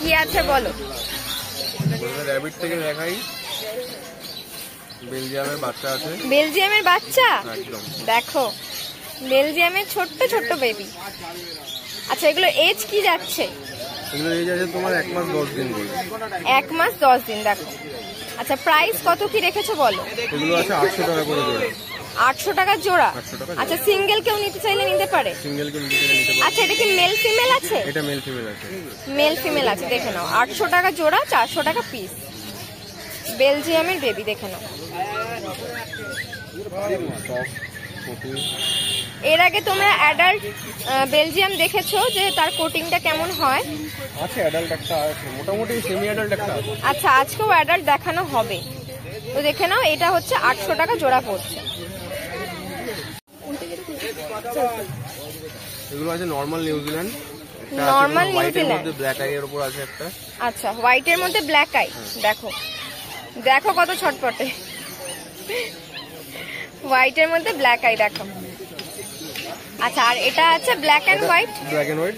কি আছে বলো। র‍্যাবিট থেকে দেখাই, বেলজিয়ামের বাচ্চা আছে। বেলজিয়ামের বাচ্চা, একদম দেখো বেলজিয়ামের ছোট্ট ছোট্ট বেবি। আচ্ছা এগুলো এজ কি যাচ্ছে? এগুলো এজ আছে তোমার 1 মাস 10 দিন করে। 1 মাস 10 দিন, দেখো। আচ্ছা প্রাইস কত কি রেখেছো বলো। এগুলো আছে 800 টাকা করে জোড়া। 800 টাকা জোড়া। 800 টাকা। আচ্ছা সিঙ্গেল কেউ নিতে চাইলে নিতে পারে? সিঙ্গেল কেউ নিতে চাইলে নিতে পারে। আচ্ছা এটা কি মেল ফিমেল আছে? এটা মেল ফিমেল আছে। মেল ফিমেল আছে, দেখে নাও। 800 টাকা জোড়া, 400 টাকা পিস। বেলজিয়ামের বেবি, দেখে নাও। এর আগে তোমরা অ্যাডাল্ট বেলজিয়াম দেখেছো যে তার কোটিংটা কেমন হয়? আছে অ্যাডাল্ট একটা আছে, মোটামুটি সেমি অ্যাডাল্ট একটা আছে। আচ্ছা আজকেও অ্যাডাল্ট দেখানো হবে, তো দেখে নাও। এটা হচ্ছে 800 টাকা জোড়া পড়ছে। এগুলো আছে নরমাল নিউজিল্যান্ড। নরমাল নিউজিল্যান্ড মধ্যে ব্ল্যাক আই এর উপর আছে একটা। আচ্ছা হোয়াইটের মধ্যে ব্ল্যাক আই, দেখো দেখো কত ছটপটে। হোয়াইটের মধ্যে ব্ল্যাক আই, দেখো। আচ্ছা আর এটা আছে black and white. Black and white,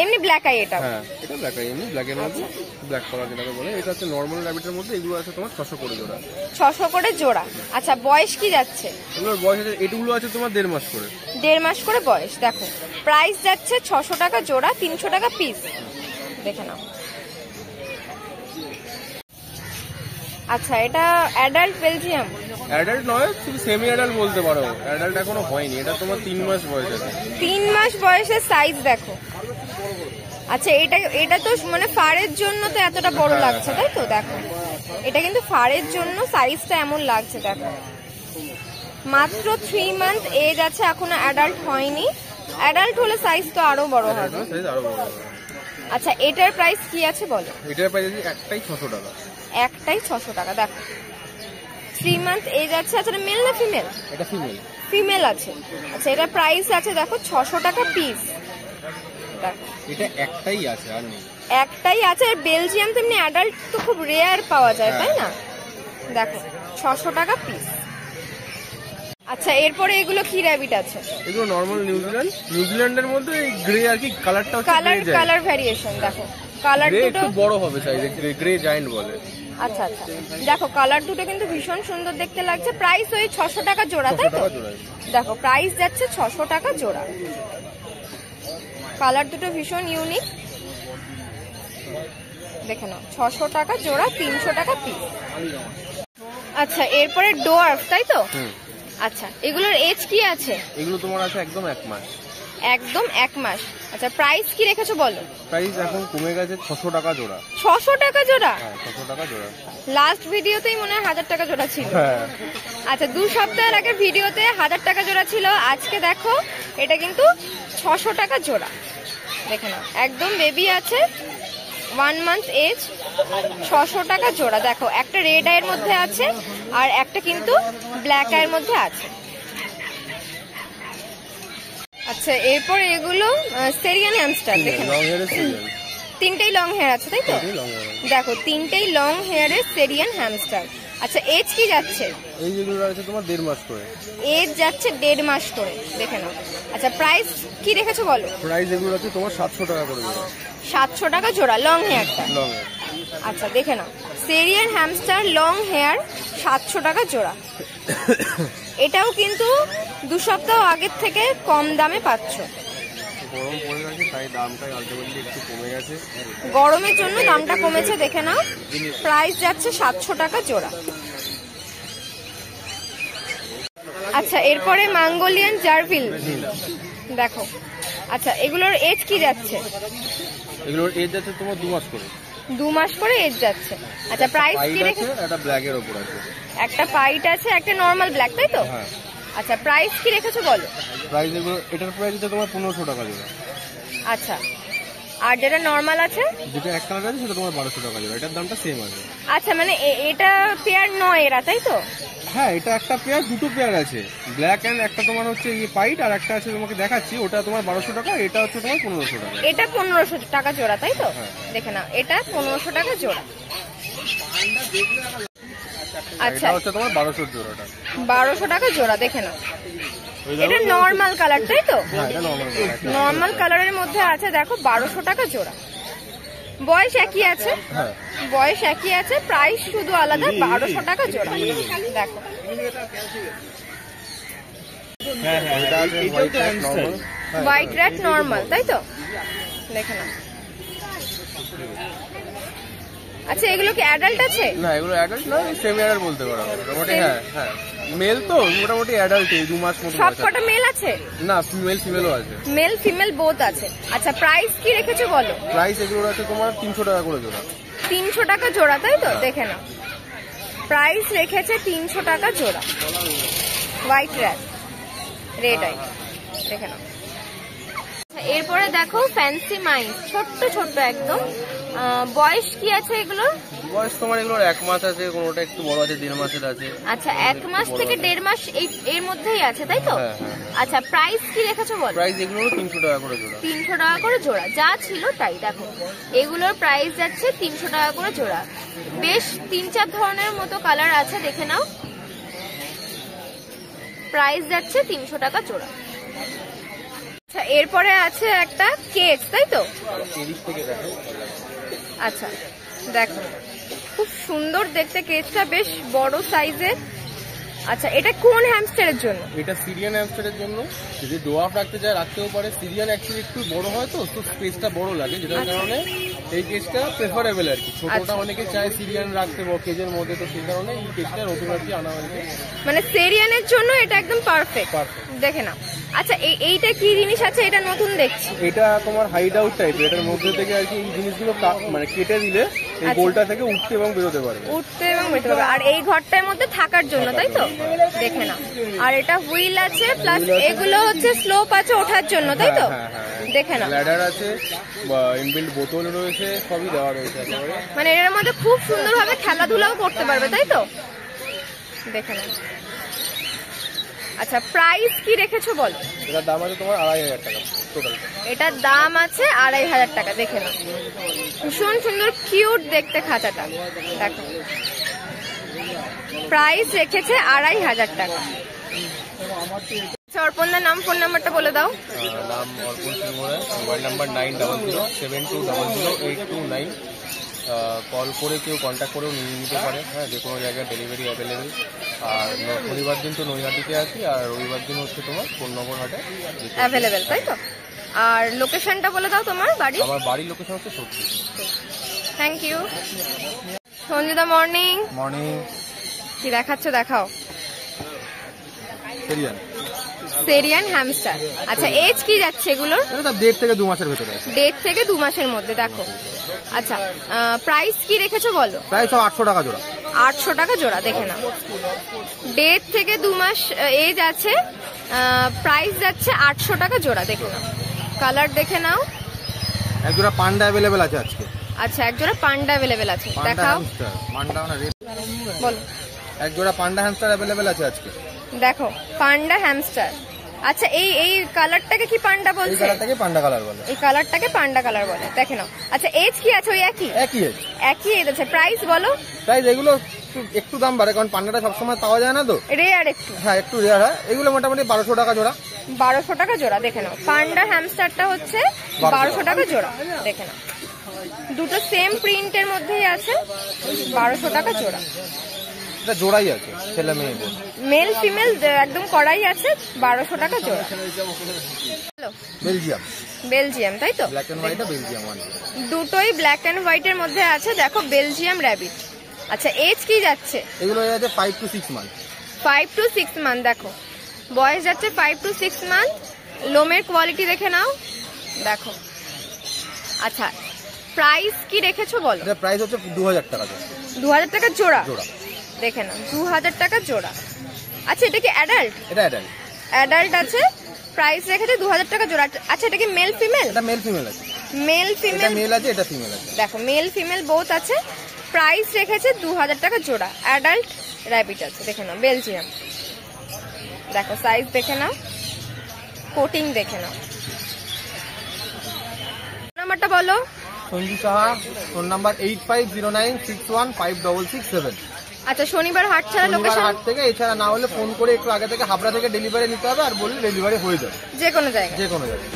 এমনি ব্ল্যাক আই এটা। হ্যাঁ এটা ব্ল্যাক আই, এমনি ব্ল্যাক এর মধ্যে ব্ল্যাক কালার যেটাকে বলে। এটা আছে নরমাল র‍্যাবিটের মধ্যে। এগুলো আছে তোমার 600 করে জোড়া। 600 করে জোড়া। আচ্ছা বয়স কি যাচ্ছে? এগুলোর বয়স আছে, এগুলো আছে তোমার 1.5 মাস করে। 1.5 মাস করে বয়স, দেখো। প্রাইস যাচ্ছে 600 টাকা জোড়া, 300 টাকা পিস, দেখে নাও। আচ্ছা এটা অ্যাডাল্ট বেলজিয়াম। অ্যাডাল্ট নয়, তুমি সেমি অ্যাডাল্ট বলতে পারো। অ্যাডাল্ট এখনো হয়নি। এটা তোমার 3 মাস বয়স আছে। 3 মাস বয়সের সাইজ দেখো। আচ্ছা এটা তো মানে ফারের জন্য তো এতটা বড় লাগছে, তাই তো? দেখো এটা কিন্তু ফারের জন্য সাইজটা এমন লাগছে, দেখো। মাত্র 3 মান্থ এজ আছে, এখনো অ্যাডাল্ট হয়নি। অ্যাডাল্ট হলে সাইজ তো আরো বড় হবে। আচ্ছা এটার প্রাইস কি আছে বলো। এটার প্রাইস আছে একটাই 600 টাকা। একটাই 600 টাকা, দেখো। 3 মান্থ এজ আছে। আচ্ছা মেল না ফিমেল? এটা ফিমেল। ফিমেল আছে। আচ্ছা এটা প্রাইস আছে দেখো 600 টাকা পিস, দেখো। এটা একটাই আছে, আর নেই। একটাই আছে। আর বেলজিয়াম তো এমনি অ্যাডাল্ট তো খুব রেয়ার পাওয়া যায়, তাই না? দেখো 600 টাকা পিস। আচ্ছা এরপরে এগুলো কি র‍্যাবিট আছে? এগুলো নরমাল নিউজিল্যান্ড। নিউজিল্যান্ডের মধ্যে এই গ্রে আর কি কালারটা হচ্ছে কালার ভ্যারিয়েশন, দেখো। কালার দুটো একটু বড় হবে সাইজ, গ্রে জায়ান্ট বলে। আচ্ছা আচ্ছা দেখো কালার দুটো কিন্তু ভীষণ সুন্দর দেখতে লাগছে। প্রাইস ওই 600 টাকা জোড়া, তাই তো? দেখো প্রাইস যাচ্ছে 600 টাকা জোড়া। কালার দুটো ভীষণ ইউনিক, দেখে নাও। 600 টাকা জোড়া, 300 টাকা পিস। আচ্ছা এরপরে ডোয়ার্ফ, তাই তো? আচ্ছা এগুলোর এজ কি আছে? এগুলো তোমার আছে একদম 1 মাস। একদম 1 মাস। আচ্ছা প্রাইস কি রেখেছো বলো। প্রাইস এখন কমে গেছে 600 টাকা জোড়া। 600 টাকা জোড়া? হ্যাঁ 600 টাকা জোড়া। লাস্ট ভিডিওতেই মনে হয় 1000 টাকা জোড়া ছিল। হ্যাঁ। আচ্ছা 2 সপ্তাহের আগে ভিডিওতে 1000 টাকা জোড়া ছিল। আজকে দেখো এটা কিন্তু 600 টাকা জোড়া, দেখে নাও। একদম বেবি আছে, 1 মান্থ এজ, 600 টাকা জোড়া। দেখো একটা রেড আইয়ের মধ্যে আছে আর একটা কিন্তু ব্ল্যাক আইয়ের মধ্যে আছে। আচ্ছা এরপর এগুলো সেরিয়ান হ্যামস্টার, দেখে নাও। তিনটেই লং হেয়ার আছে, তাই তো? দেখো তিনটেই লং হেয়ারের সেরিয়ান হ্যামস্টার। আচ্ছা এজ কি যাচ্ছে? এই যেগুলো আছে তোমার 1.5 মাস করে। এজ যাচ্ছে 1.5 মাস করে, দেখে নাও। আচ্ছা প্রাইস কি রেখেছো বলো। প্রাইস এগুলো আছে তোমার 700 টাকা করে জোড়া। 700 টাকা জোড়া লং হেয়ারটা। লং। আচ্ছা দেখে নাও, সেরিয়ান হ্যামস্টার লং হেয়ার 700 টাকা জোড়া। এটাও কিন্তু 2 সপ্তাহ আগের থেকে কম দামে পাচ্ছ। গরম পড়ে গেছে তাই দামটা আলটিমেটলি একটু কমে গেছে। গরমের জন্য দামটা কমেছে, দেখে নাও। প্রাইস যাচ্ছে 700 টাকা জোড়া। আচ্ছা এরপরে মঙ্গোলিয়ান জার্ভিল, দেখো। আচ্ছা এগুলোর এজ কি যাচ্ছে? এগুলোর এজ যাচ্ছে তোমার 2 মাস করে। 2 মাস করে এজ যাচ্ছে। আচ্ছা প্রাইস কি রেখেছো? এটা ব্ল্যাক এর উপর আছে। একটা পাইট আছে, একটা নরমাল ব্ল্যাক, তাই তো? হ্যাঁ। আচ্ছা প্রাইস কি রেখেছো বলো। প্রাইস এগুলো, এটার প্রাইস আছে তোমার 1500 টাকা জোড়া। আচ্ছা আর যেটা নরমাল আছে, যেটা এক কালার আছে সেটা তোমার 1200 টাকা জোড়া। এটার দামটা সেম আছে। আচ্ছা মানে এটা পেয়ার নয় এরা, তাই তো? হ্যাঁ এটা একটা পেয়ার, দুটো পেয়ার আছে। ব্ল্যাক এন্ড একটা তোমার হচ্ছে এই পাইট, আর একটা আছে তোমাকে দেখাচ্ছি, ওটা তোমার 1200 টাকা, এটা হচ্ছে তোমার 1500 টাকা। এটা 1500 টাকা জোড়া, তাই তো? দেখে নাও এটা 1500 টাকা জোড়া। আচ্ছা এটা হচ্ছে তোমার 1200 জোড়াটা। 1200 টাকা জোড়া, দেখে নাও। এটা নরমাল কালার, তাই তো? হ্যাঁ এটা নরমাল কালার। নরমাল কালারের মধ্যে আছে, দেখো 1200 টাকা জোড়া। বয়স একই আছে, হ্যাঁ বয়স একই আছে, প্রাইস শুধু আলাদা, 1200 টাকা জোড়া। দেখো হ্যাঁ হ্যাঁ এটা আছে white rat normal. White rat normal, তাই তো? দেখে না। আচ্ছা এগুলো কি অ্যাডাল্ট আছে? না এগুলো অ্যাডাল্ট না, সেমি অ্যাডাল্ট বলতে পারো মোটামুটি। হ্যাঁ হ্যাঁ মেল তো মোটামুটি অ্যাডাল্ট, 2 মাস মতো সব বয়স কটা মেল আছে? না ফিমেল ফিমেলও আছে। মেল ফিমেল বোথ আছে। আচ্ছা প্রাইস কি রেখেছো বলো? প্রাইস এগুলোর আছে তোমার 300 টাকা করে জোড়া। 300 টাকা জোড়া, তাই তো? দেখে নাও, প্রাইস রেখেছে 300 টাকা জোড়া। হোয়াইট র্যাট, রেড আই, দেখে নাও। এরপরে দেখো ফ্যান্সি মাইন্ড, ছোট্ট ছোট্ট একদম। বয়স কি আছে এগুলোর? বয়স তোমার এগুলোর 1 মাস আছে, কোনোটা একটু বড় আছে 1.5 মাসের আছে। আচ্ছা 1 মাস থেকে 1.5 মাস এর মধ্যেই আছে, তাই তো? হ্যাঁ হ্যাঁ। আচ্ছা প্রাইস কি রেখেছো বলো? প্রাইস এগুলোরও 300 টাকা করে জোড়া। 300 টাকা করে জোড়া, যা ছিল তাই। দেখো এগুলোর প্রাইস যাচ্ছে 300 টাকা করে জোড়া। বেশ 3-4 ধরনের মতো কালার আছে, দেখে নাও। প্রাইস যাচ্ছে 300 টাকা জোড়া। আচ্ছা এরপরে আছে একটা কেক, তাই তো? এদিক থেকে দেখো। আচ্ছা দেখো খুব সুন্দর দেখতে কেকটা, বেশ বড় সাইজের। আচ্ছা এটা কোন হ্যামস্টারের জন্য? এটা সিরিয়ান হ্যামস্টারের জন্য। যদি ডোয়ার্ফ রাখতে চায় রাখতেও পারে। সিরিয়ান অ্যাকচুয়ালি একটু বড় হয় তো স্পেসটা বড় লাগে, যেটার কারণে এই কেসটা প্রেফারেবল আর কি। ছোটটা অনেকে চায় সিরিয়ান রাখতে কেজের মধ্যে, তো সেই কারণে এই কেসটা নতুন আর কি আনা হয়েছে। মানে সেরিয়ানের জন্য এটা একদম পারফেক্ট। দেখে নাও। আচ্ছা এইটা কি জিনিস আছে? এটা নতুন দেখছি। এটা তোমার হাইড আউট টাইপের, এটার মধ্যে থেকে আর কি এই জিনিসগুলো মানে কেটে দিলে এই গোলটা থেকে উঠতে এবং বেরোতে পারবে। উঠতে এবং বেরোতে পারবে। আর এই ঘরটার মধ্যে থাকার জন্য, তাই তো? দেখে নাও। আর এটা হুইল আছে, প্লাস এগুলো হচ্ছে স্লোপ আছে ওঠার জন্য, তাই তো? দেখে নাও। ল্যাডার আছে, ইনবিল্ট বোতল রয়েছে, সবই দেওয়া রয়েছে একেবারে। মানে এর মধ্যে খুব সুন্দরভাবে খেলাধুলাও করতে পারবে, তাই তো? দেখে নাও। আচ্ছা প্রাইস কি রেখেছো বলো? এটার দাম আছে তোমার 2500 টাকা টোটাল। এটার দাম আছে 2500 টাকা। দেখে নাও, ভীষণ সুন্দর কিউট দেখতে খাঁচাটা। দেখো প্রাইস রেখেছে 2500 টাকা। আচ্ছা অর্পণদার নাম, ফোন নাম্বারটা বলে দাও। নাম অর্পণ সিংহ রায়, মোবাইল নাম্বার 9007202829। কল করে কেউ কন্ট্যাক্ট করেও নিয়ে নিতে পারে। হ্যাঁ যে কোনো জায়গায় ডেলিভারি অ্যাভেলেবেল। আর শনিবার দিন তো নৈহাটিতে আছি, আর রবিবার দিন হচ্ছে তোমার কোন্নগর হাটে অ্যাভেলেবেল, তাই তো? আর লোকেশনটা বলে দাও তোমার বাড়ি। আমার বাড়ির লোকেশন হচ্ছে সত্যি। Thank you. Sanjita morning. Morning. কি দেখাচ্ছ দেখাও। Syrian Syrian hamster. আচ্ছা এজ কি যাচ্ছে এগুলোর? এটা 1.5 থেকে 2 মাসের ভেতরে আছে। 1.5 থেকে 2 মাসের মধ্যে। দেখো আচ্ছা প্রাইস কি রেখেছো বলো? প্রায় সব 800 টাকা জোড়া। 800 টাকা জোড়া। দেখে নাও, 1.5 থেকে 2 মাস এজ আছে, প্রাইস যাচ্ছে 800 টাকা জোড়া। দেখে নাও, কালার দেখে নাও। এক জোড়া পান্ডা অ্যাভেলেবেল আছে আজকে। আচ্ছা এক জোড়া পান্ডা অ্যাভেলেবেল আছে, দেখাও। পান্ডা না রেড বলো। এক জোড়া পান্ডা হ্যামস্টার অ্যাভেলেবেল আছে আজকে। দেখো পান্ডা হ্যামস্টার। আচ্ছা এই কালারটাকে কি পান্ডা এই বলছে? কালারটাকে পান্ডা কালার বলে। এই কালারটাকে পান্ডা কালার বলে। দেখে নাও। আচ্ছা এজ কি আছে? ওই একই একই এজ। একই এজ আছে। প্রাইস বলো। প্রাইস এগুলো একটু দাম বাড়ে, কারণ পান্ডাটা সবসময় পাওয়া যায় না তো। রেয়ার একটু। হ্যাঁ একটু রেয়ার হয়। এগুলো মোটামুটি 1200 টাকা জোড়া। 1200 টাকা জোড়া। দেখে নাও, পান্ডা হ্যামস্টারটা হচ্ছে 1200 টাকা জোড়া। দেখে নাও, দুটো সেম প্রিন্টের মধ্যেই আছে, 1200 টাকা জোড়া। এটা জোড়াই আছে, ছেলে মেয়ে মেল ফিমেল একদম কড়াই আছে, 1200 টাকা জোড়া। Hello Belgium. বেলজিয়াম, তাই তো? Black and white Belgium one. দুটোই ব্ল্যাক এন্ড হোয়াইটের মধ্যে আছে। দেখো বেলজিয়াম র্যাবিট। আচ্ছা এজ কি যাচ্ছে? এগুলো হয়ে যাচ্ছে 5 to 6 মান্থ। 5 to 6 month. দেখো বয়স যাচ্ছে 5 to 6 মান্থ। লোমের কোয়ালিটি দেখে নাও। দেখো আচ্ছা প্রাইস কি রেখেছো বলো? এটা প্রাইস হচ্ছে 2000 টাকা জোড়া। 2000 টাকা জোড়া। জোড়া দেখে নাও, 2000 টাকা জোড়া। আচ্ছা এটা কি অ্যাডাল্ট? এটা অ্যাডাল্ট। অ্যাডাল্ট আছে, প্রাইস রেখেছে 2000 টাকা জোড়া। আচ্ছা এটা কি মেল ফিমেল? এটা মেল ফিমেল আছে। মেল এটা ফিমেল। মেল আছে, এটা ফিমেল আছে। দেখো মেল ফিমেল বোথ আছে। প্রাইস রেখেছে 2000 টাকা জোড়া। অ্যাডাল্ট র্যাবিট আছে। দেখে নাও বেলজিয়াম। দেখো সাইজ দেখে নাও, কোটিং দেখে নাও। নাম্বারটা বলো। Sanju Saha, phone number 8509615667। আচ্ছা শনিবার হাট ছাড়া শনিবার লোকেশন? হাট থেকে, এছাড়া না হলে ফোন করে একটু আগে থেকে হাবড়া থেকে ডেলিভারি নিতে হবে, আর বললে ডেলিভারি হয়ে যাবে যে কোনো জায়গায়। যে কোনো জায়গায়।